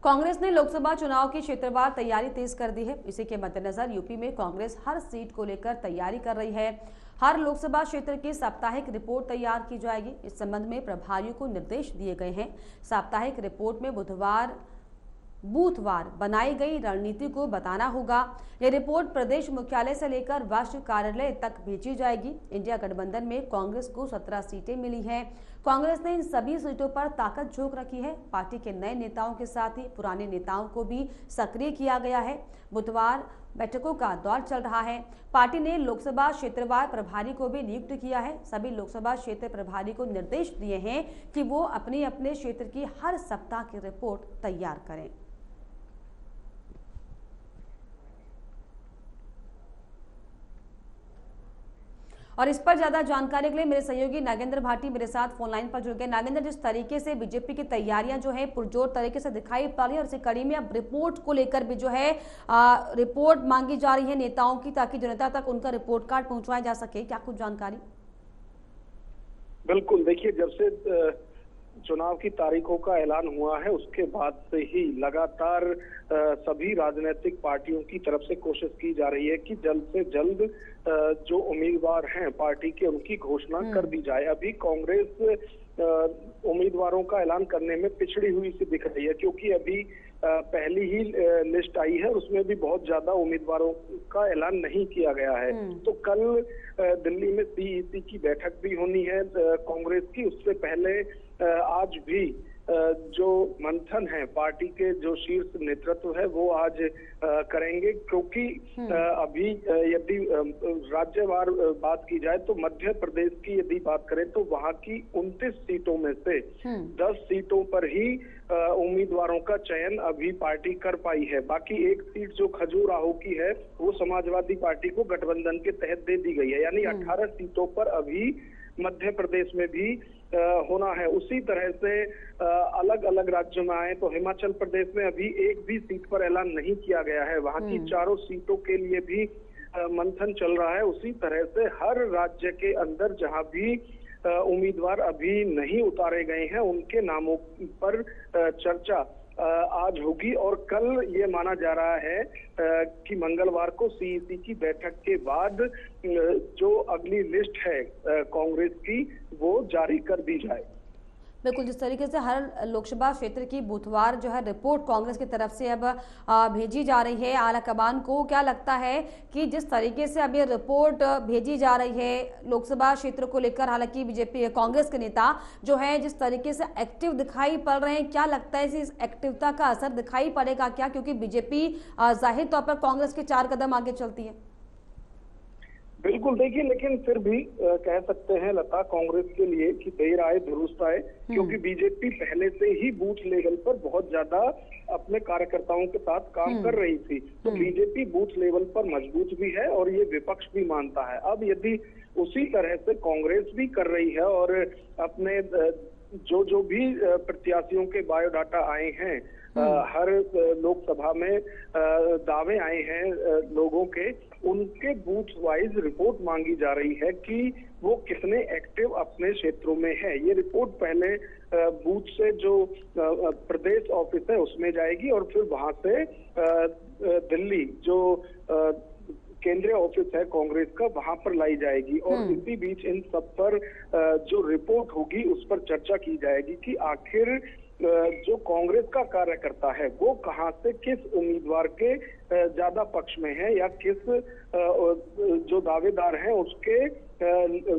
कांग्रेस ने लोकसभा चुनाव की क्षेत्रवार तैयारी तेज कर दी है। इसी के मद्देनजर यूपी में कांग्रेस हर सीट को लेकर तैयारी कर रही है। हर लोकसभा क्षेत्र की साप्ताहिक रिपोर्ट तैयार की जाएगी। इस संबंध में प्रभारियों को निर्देश दिए गए हैं। साप्ताहिक रिपोर्ट में बूथवार बनाई गई रणनीति को बताना होगा। यह रिपोर्ट प्रदेश मुख्यालय से लेकर राष्ट्रीय कार्यालय तक भेजी जाएगी। इंडिया गठबंधन में कांग्रेस को 17 सीटें मिली हैं। कांग्रेस ने इन सभी सीटों पर ताकत झोंक रखी है। पार्टी के नए नेताओं के साथ ही पुराने नेताओं को भी सक्रिय किया गया है। बुधवार बैठकों का दौर चल रहा है। पार्टी ने लोकसभा क्षेत्रवार प्रभारी को भी नियुक्त किया है। सभी लोकसभा क्षेत्र प्रभारी को निर्देश दिए हैं कि वो अपने अपने क्षेत्र की हर सप्ताह की रिपोर्ट तैयार करें। और इस पर ज्यादा जानकारी के लिए मेरे सहयोगी नागेंद्र भाटी मेरे साथ फोन लाइन पर जुड़ गए। नागेंद्र, जिस तरीके से बीजेपी की तैयारियां जो है पुरजोर तरीके से दिखाई पड़ रही है और इसी कड़ी में अब रिपोर्ट को लेकर भी जो है रिपोर्ट मांगी जा रही है नेताओं की, ताकि जनता तक उनका रिपोर्ट कार्ड पहुंचवाया जा सके, क्या कुछ जानकारी? बिल्कुल, देखिए, जब से चुनाव की तारीखों का ऐलान हुआ है उसके बाद से ही लगातार सभी राजनीतिक पार्टियों की तरफ से कोशिश की जा रही है कि जल्द से जल्द जो उम्मीदवार हैं पार्टी के उनकी घोषणा कर दी जाए। अभी कांग्रेस उम्मीदवारों का ऐलान करने में पिछड़ी हुई सी दिख रही है, क्योंकि अभी पहली ही लिस्ट आई है, उसमें भी बहुत ज्यादा उम्मीदवारों का ऐलान नहीं किया गया है। तो कल दिल्ली में सीईसी की बैठक भी होनी है कांग्रेस की। उससे पहले आज भी जो मंथन है पार्टी के जो शीर्ष नेतृत्व है वो आज करेंगे, क्योंकि अभी यदि राज्यवार बात की जाए तो मध्य प्रदेश की यदि बात करें तो वहां की 29 सीटों में से 10 सीटों पर ही उम्मीदवारों का चयन अभी पार्टी कर पाई है। बाकी एक सीट जो खजुराहो की है वो समाजवादी पार्टी को गठबंधन के तहत दे दी गई है। यानी 18 सीटों पर अभी मध्य प्रदेश में भी होना है। उसी तरह से अलग अलग राज्यों में आए तो हिमाचल प्रदेश में अभी एक भी सीट पर ऐलान नहीं किया गया है। वहां की चारों सीटों के लिए भी मंथन चल रहा है। उसी तरह से हर राज्य के अंदर जहां भी उम्मीदवार अभी नहीं उतारे गए हैं उनके नामों पर चर्चा आज होगी। और कल ये माना जा रहा है कि मंगलवार को सीईसी की बैठक के बाद जो अगली लिस्ट है कांग्रेस की वो जारी कर दी जाए। बिल्कुल, जिस तरीके से हर लोकसभा क्षेत्र की बुधवार जो है रिपोर्ट कांग्रेस की तरफ से अब भेजी जा रही है आला कमान को, क्या लगता है कि जिस तरीके से अब ये रिपोर्ट भेजी जा रही है लोकसभा क्षेत्र को लेकर, हालांकि बीजेपी कांग्रेस के नेता जो है जिस तरीके से एक्टिव दिखाई पड़ रहे हैं, क्या लगता है इस एक्टिवता का असर दिखाई पड़ेगा क्या? क्योंकि बीजेपी जाहिर तौर पर कांग्रेस के 4 कदम आगे चलती है। बिल्कुल, देखिए, लेकिन फिर भी कह सकते हैं लता, कांग्रेस के लिए कि देर आए दुरुस्त आए, क्योंकि बीजेपी पहले से ही बूथ लेवल पर बहुत ज्यादा अपने कार्यकर्ताओं के साथ काम कर रही थी। तो बीजेपी बूथ लेवल पर मजबूत भी है और ये विपक्ष भी मानता है। अब यदि उसी तरह से कांग्रेस भी कर रही है और अपने जो भी प्रत्याशियों के बायोडाटा आए हैं, हर लोकसभा में दावे आए हैं लोगों के, उनके बूथ वाइज रिपोर्ट मांगी जा रही है कि वो कितने एक्टिव अपने क्षेत्रों में है। ये रिपोर्ट पहले बूथ से जो प्रदेश ऑफिस है उसमें जाएगी और फिर वहां से दिल्ली जो केंद्रीय ऑफिस है कांग्रेस का वहां पर लाई जाएगी। और इसी बीच इन सब पर जो रिपोर्ट होगी उस पर चर्चा की जाएगी कि आखिर जो कांग्रेस का कार्यकर्ता है वो कहां से किस उम्मीदवार के ज्यादा पक्ष में है या किस जो दावेदार हैं उसके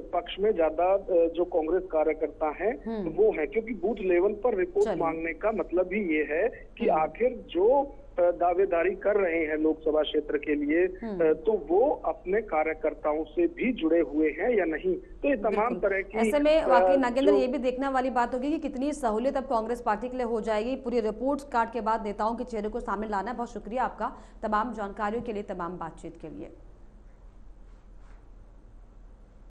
पक्ष में ज्यादा जो कांग्रेस कार्यकर्ता हैं वो है। क्योंकि बूथ लेवल पर रिपोर्ट मांगने का मतलब ही ये है कि आखिर जो दावेदारी कर रहे हैं लोकसभा क्षेत्र के लिए तो वो अपने कार्यकर्ताओं से भी जुड़े हुए हैं या नहीं। तो ये तमाम तरह की, ऐसे में वाकई नागेंद्र ये भी देखने वाली बात होगी कि कितनी सहूलियत अब कांग्रेस पार्टी के लिए हो जाएगी पूरी रिपोर्ट कार्ड के बाद नेताओं के चेहरे को सामने लाना। बहुत शुक्रिया आपका तमाम जानकारियों के लिए, तमाम बातचीत के लिए।